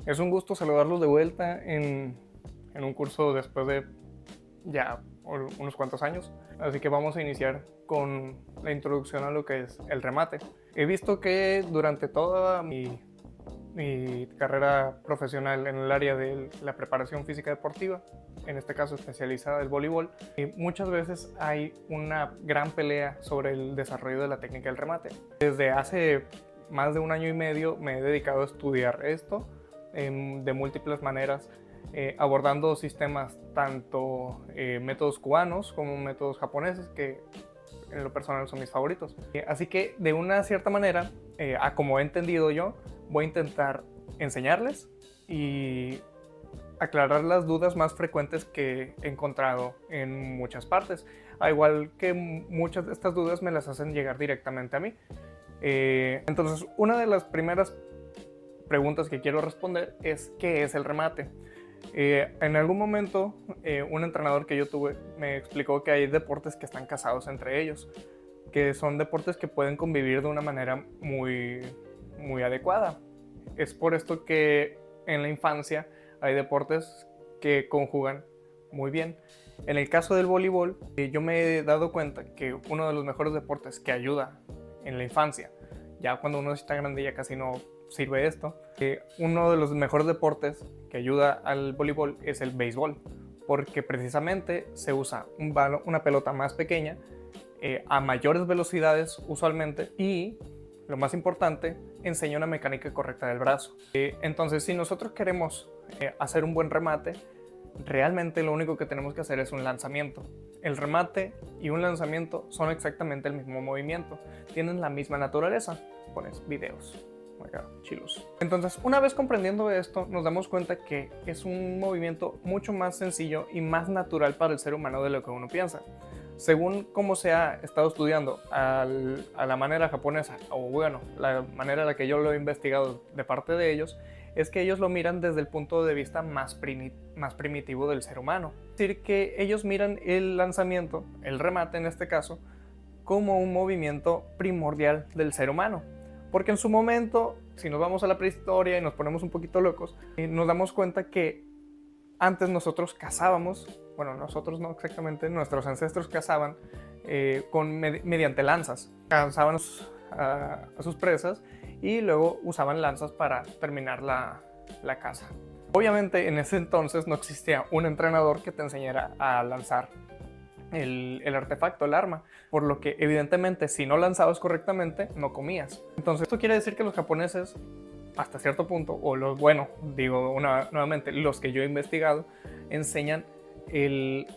Es un gusto saludarlos de vuelta en un curso después de ya unos cuantos años. Así que vamos a iniciar con la introducción a lo que es el remate. He visto que durante toda mi carrera profesional en el área de la preparación física deportiva, en este caso especializada del voleibol, muchas veces hay una gran pelea sobre el desarrollo de la técnica del remate. Desde hace más de un año y medio me he dedicado a estudiar esto de múltiples maneras, abordando sistemas tanto métodos cubanos como métodos japoneses, que en lo personal son mis favoritos. Así que de una cierta manera, a como he entendido yo, voy a intentar enseñarles y aclarar las dudas más frecuentes que he encontrado en muchas partes. Al igual que muchas de estas dudas me las hacen llegar directamente a mí. Entonces, una de las primeras preguntas que quiero responder es: ¿qué es el remate? En algún momento, un entrenador que yo tuve me explicó que hay deportes que están casados entre ellos, que son deportes que pueden convivir de una manera muy adecuada. Es por esto que en la infancia hay deportes que conjugan muy bien. En el caso del voleibol, yo me he dado cuenta que uno de los mejores deportes que ayuda en la infancia, ya cuando uno está grande ya casi no sirve esto, uno de los mejores deportes que ayuda al voleibol es el béisbol, porque precisamente se usa una pelota más pequeña, a mayores velocidades usualmente, y lo más importante, enseña una mecánica correcta del brazo. Entonces, si nosotros queremos hacer un buen remate, realmente lo único que tenemos que hacer es un lanzamiento. El remate y un lanzamiento son exactamente el mismo movimiento, tienen la misma naturaleza. Pones videos. Chilos. Entonces, una vez comprendiendo esto, nos damos cuenta que es un movimiento mucho más sencillo y más natural para el ser humano de lo que uno piensa. Según cómo se ha estado estudiando a la manera japonesa, o bueno, la manera en la que yo lo he investigado de parte de ellos, es que ellos lo miran desde el punto de vista más primitivo del ser humano. Es decir, que ellos miran el lanzamiento, el remate en este caso, como un movimiento primordial del ser humano. Porque en su momento, si nos vamos a la prehistoria y nos ponemos un poquito locos, nos damos cuenta que antes nosotros cazábamos, bueno, nosotros no exactamente, nuestros ancestros cazaban mediante lanzas. Cazaban a sus presas y luego usaban lanzas para terminar la caza. Obviamente en ese entonces no existía un entrenador que te enseñara a lanzar el artefacto, el arma, por lo que evidentemente si no lanzabas correctamente no comías. Entonces esto quiere decir que los japoneses, hasta cierto punto, o los, bueno, digo nuevamente, los que yo he investigado, enseñan el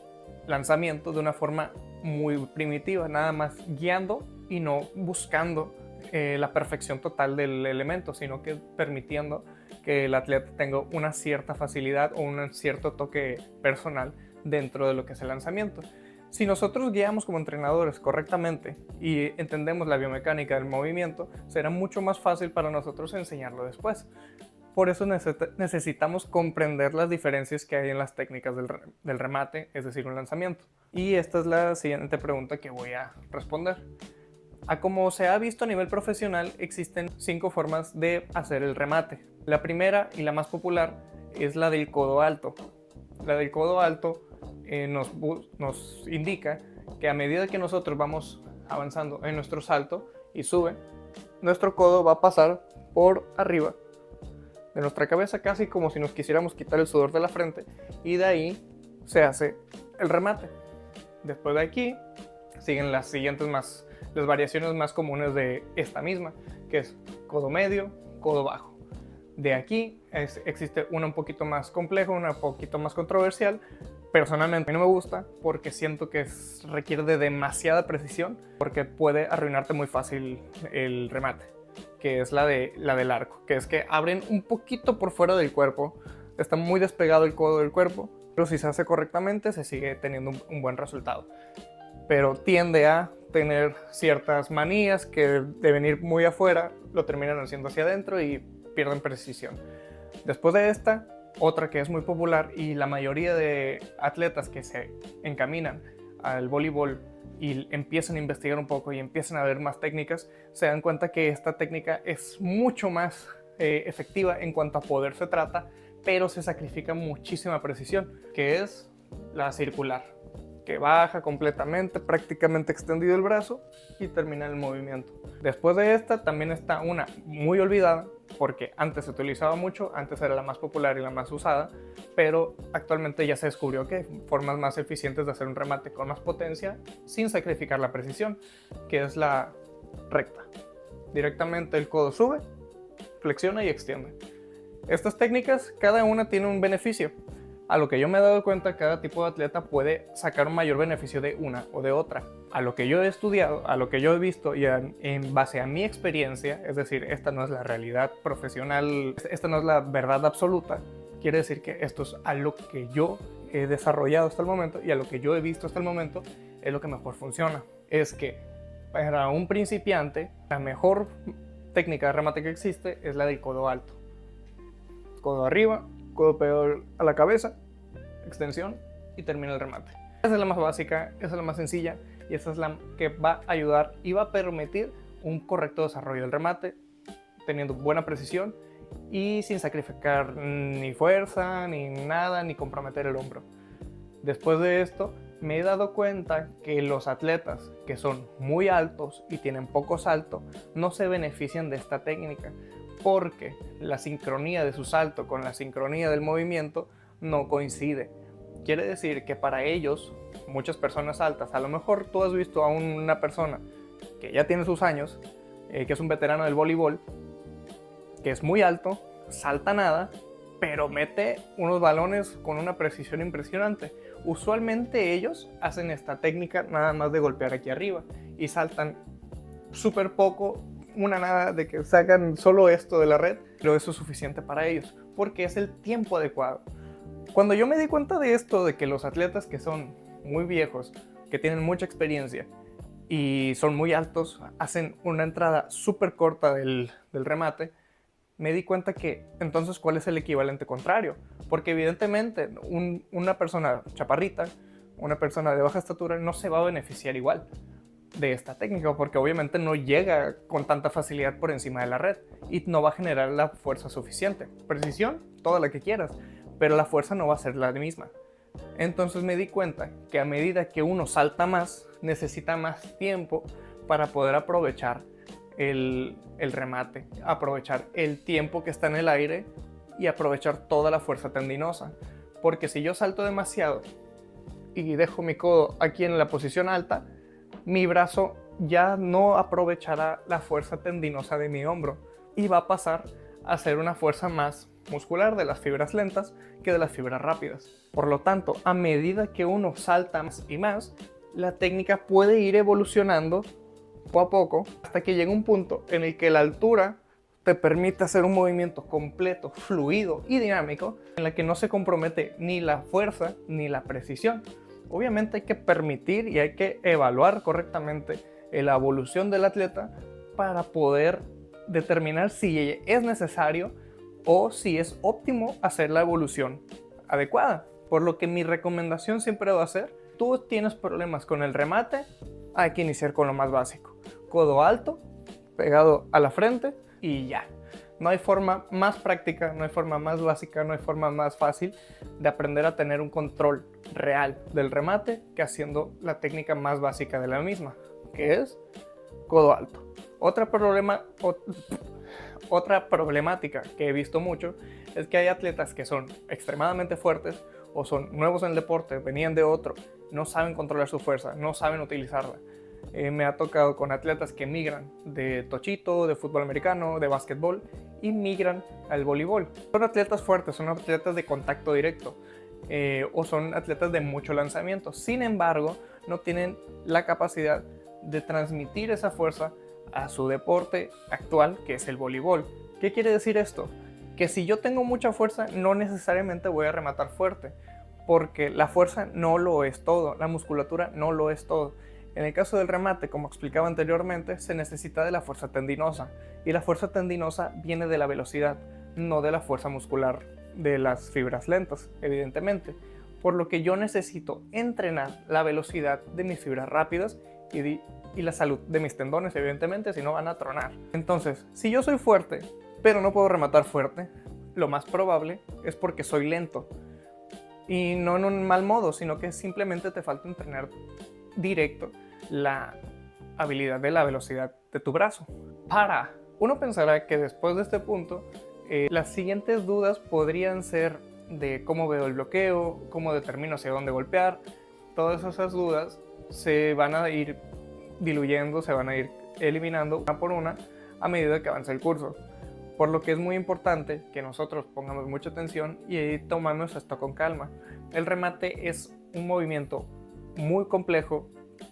lanzamiento de una forma muy primitiva, nada más guiando y no buscando la perfección total del elemento, sino que permitiendo que el atleta tenga una cierta facilidad o un cierto toque personal dentro de lo que es el lanzamiento. Si nosotros guiamos como entrenadores correctamente y entendemos la biomecánica del movimiento, será mucho más fácil para nosotros enseñarlo después. Por eso necesitamos comprender las diferencias que hay en las técnicas del remate, es decir, un lanzamiento. Y esta es la siguiente pregunta que voy a responder. A como se ha visto a nivel profesional, existen 5 formas de hacer el remate. La primera y la más popular es la del codo alto. La del codo alto nos indica que a medida que nosotros vamos avanzando en nuestro salto y sube, nuestro codo va a pasar por arriba de nuestra cabeza, casi como si nos quisiéramos quitar el sudor de la frente, y de ahí se hace el remate. Después de aquí siguen las variaciones más comunes de esta misma, que es codo medio, codo bajo. De aquí existe una un poquito más compleja, una un poquito más controversial. Personalmente a mí no me gusta porque siento que requiere de demasiada precisión, porque puede arruinarte muy fácil el remate, que es la del arco, que es que abren un poquito por fuera del cuerpo, está muy despegado el codo del cuerpo, pero si se hace correctamente se sigue teniendo un buen resultado. Pero tiende a tener ciertas manías que de venir muy afuera lo terminan haciendo hacia adentro y pierden precisión. Después de esta, otra que es muy popular y la mayoría de atletas que se encaminan al voleibol y empiezan a investigar un poco y empiezan a ver más técnicas, se dan cuenta que esta técnica es mucho más efectiva en cuanto a poder se trata, pero se sacrifica muchísima precisión, que es la circular, que baja completamente, prácticamente extendido el brazo y termina el movimiento. Después de esta también está una muy olvidada, porque antes se utilizaba mucho, antes era la más popular y la más usada, pero actualmente ya se descubrió que hay formas más eficientes de hacer un remate con más potencia sin sacrificar la precisión, que es la recta. Directamente el codo sube, flexiona y extiende. Estas técnicas, cada una tiene un beneficio. A lo que yo me he dado cuenta, cada tipo de atleta puede sacar un mayor beneficio de una o de otra. A lo que yo he estudiado, a lo que yo he visto y en base a mi experiencia, es decir, esta no es la realidad profesional, esta no es la verdad absoluta, quiere decir que esto es a lo que yo he desarrollado hasta el momento y a lo que yo he visto hasta el momento es lo que mejor funciona. Es que para un principiante, la mejor técnica de remate que existe es la del codo alto. Codo arriba, codo pegado a la cabeza, extensión y termina el remate. Esa es la más básica, esa es la más sencilla y esa es la que va a ayudar y va a permitir un correcto desarrollo del remate, teniendo buena precisión y sin sacrificar ni fuerza, ni nada, ni comprometer el hombro. Después de esto, me he dado cuenta que los atletas que son muy altos y tienen poco salto no se benefician de esta técnica, porque la sincronía de su salto con la sincronía del movimiento no coincide. Quiere decir que para ellos, muchas personas altas, a lo mejor tú has visto a una persona que ya tiene sus años, que es un veterano del voleibol, que es muy alto, salta nada, pero mete unos balones con una precisión impresionante. Usualmente ellos hacen esta técnica nada más de golpear aquí arriba y saltan súper poco, una nada de que sacan solo esto de la red, pero eso es suficiente para ellos, porque es el tiempo adecuado. Cuando yo me di cuenta de esto, de que los atletas que son muy viejos, que tienen mucha experiencia y son muy altos, hacen una entrada súper corta del remate, me di cuenta que entonces ¿cuál es el equivalente contrario? Porque evidentemente una persona chaparrita, una persona de baja estatura no se va a beneficiar igual de esta técnica, porque obviamente no llega con tanta facilidad por encima de la red y no va a generar la fuerza suficiente. Precisión, toda la que quieras, pero la fuerza no va a ser la misma. Entonces me di cuenta que a medida que uno salta más, necesita más tiempo para poder aprovechar el remate, aprovechar el tiempo que está en el aire y aprovechar toda la fuerza tendinosa. Porque si yo salto demasiado y dejo mi codo aquí en la posición alta, mi brazo ya no aprovechará la fuerza tendinosa de mi hombro y va a pasar a ser una fuerza más muscular de las fibras lentas que de las fibras rápidas. Por lo tanto, a medida que uno salta más y más, la técnica puede ir evolucionando poco a poco hasta que llegue un punto en el que la altura te permite hacer un movimiento completo, fluido y dinámico en la que no se compromete ni la fuerza ni la precisión. Obviamente hay que permitir y hay que evaluar correctamente la evolución del atleta para poder determinar si es necesario o si es óptimo hacer la evolución adecuada. Por lo que mi recomendación siempre va a ser, tú tienes problemas con el remate, hay que iniciar con lo más básico. Codo alto, pegado a la frente y ya. No hay forma más práctica, no hay forma más básica, no hay forma más fácil de aprender a tener un control real del remate que haciendo la técnica más básica de la misma, que es codo alto. Otra problemática que he visto mucho es que hay atletas que son extremadamente fuertes o son nuevos en el deporte, venían de otro, no saben controlar su fuerza, no saben utilizarla. Me ha tocado con atletas que migran de tochito, de fútbol americano, de básquetbol y migran al voleibol. Son atletas fuertes, son atletas de contacto directo o son atletas de mucho lanzamiento. Sin embargo, no tienen la capacidad de transmitir esa fuerza a su deporte actual, que es el voleibol. ¿Qué quiere decir esto? Que si yo tengo mucha fuerza, no necesariamente voy a rematar fuerte, porque la fuerza no lo es todo, la musculatura no lo es todo. En el caso del remate, como explicaba anteriormente, se necesita de la fuerza tendinosa, y la fuerza tendinosa viene de la velocidad, no de la fuerza muscular de las fibras lentas, evidentemente, por lo que yo necesito entrenar la velocidad de mis fibras rápidas y la salud de mis tendones, evidentemente, si no van a tronar. Entonces, si yo soy fuerte, pero no puedo rematar fuerte, lo más probable es porque soy lento. Y no en un mal modo, sino que simplemente te falta entrenar directo la habilidad de la velocidad de tu brazo. Uno pensará que después de este punto, las siguientes dudas podrían ser de cómo veo el bloqueo, cómo determino hacia dónde golpear. Todas esas dudas se van a ir diluyendo, se van a ir eliminando una por una a medida que avance el curso. Por lo que es muy importante que nosotros pongamos mucha atención y tomamos esto con calma. El remate es un movimiento muy complejo,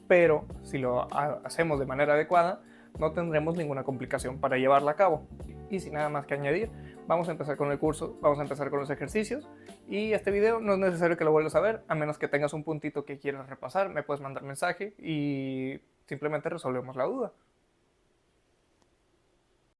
pero si lo hacemos de manera adecuada, no tendremos ninguna complicación para llevarla a cabo. Y sin nada más que añadir, vamos a empezar con el curso, vamos a empezar con los ejercicios. Y este video no es necesario que lo vuelvas a ver, a menos que tengas un puntito que quieras repasar, me puedes mandar mensaje y simplemente resolvemos la duda.